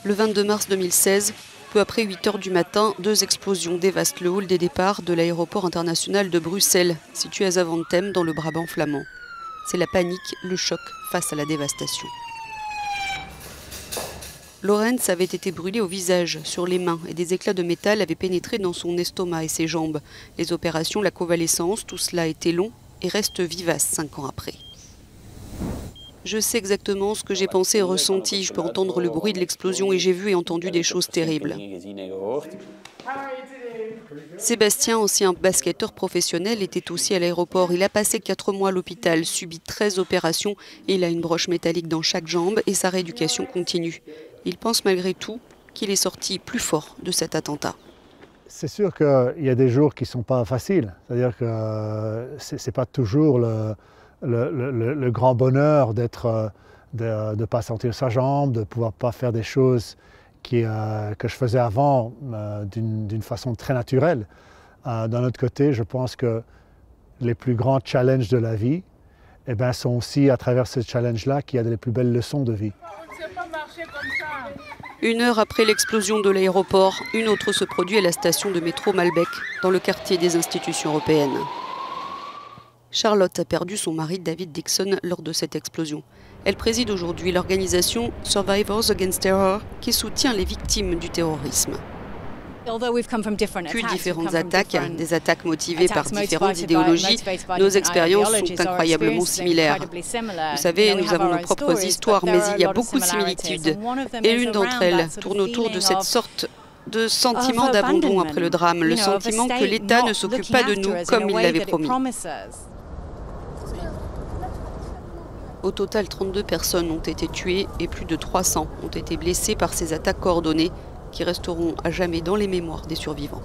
Le 22 mars 2016, peu après 8 h du matin, 2 explosions dévastent le hall des départs de l'aéroport international de Bruxelles, situé à Zaventem dans le Brabant flamand. C'est la panique, le choc face à la dévastation. Lorenz avait été brûlé au visage, sur les mains, et des éclats de métal avaient pénétré dans son estomac et ses jambes. Les opérations, la convalescence, tout cela a été long et reste vivace 5 ans après. Je sais exactement ce que j'ai pensé et ressenti. Je peux entendre le bruit de l'explosion et j'ai vu et entendu des choses terribles. Sébastien, ancien basketteur professionnel, était aussi à l'aéroport. Il a passé 4 mois à l'hôpital, subi 13 opérations et il a une broche métallique dans chaque jambe et sa rééducation continue. Il pense malgré tout qu'il est sorti plus fort de cet attentat. C'est sûr qu'il y a des jours qui ne sont pas faciles. C'est-à-dire que ce n'est pas toujours le grand bonheur de ne pas sentir sa jambe, de ne pouvoir pas faire des choses que je faisais avant d'une façon très naturelle. D'un autre côté, je pense que les plus grands challenges de la vie sont aussi à travers ce challenge-là qu'il y a les plus belles leçons de vie. 1 heure après l'explosion de l'aéroport, une autre se produit à la station de métro Malbec, dans le quartier des institutions européennes. Charlotte a perdu son mari David Dixon lors de cette explosion. Elle préside aujourd'hui l'organisation Survivors Against Terror qui soutient les victimes du terrorisme. Puis différentes attaques, des attaques motivées par différentes idéologies, nos expériences sont incroyablement similaires. Vous savez, nous avons nos propres histoires, mais il y a beaucoup de similitudes. Et l'une d'entre elles tourne autour de cette sorte de sentiment d'abandon après le drame, le sentiment que l'État ne s'occupe pas de nous comme il l'avait promis. Au total, 32 personnes ont été tuées et plus de 300 ont été blessées par ces attaques coordonnées qui resteront à jamais dans les mémoires des survivants.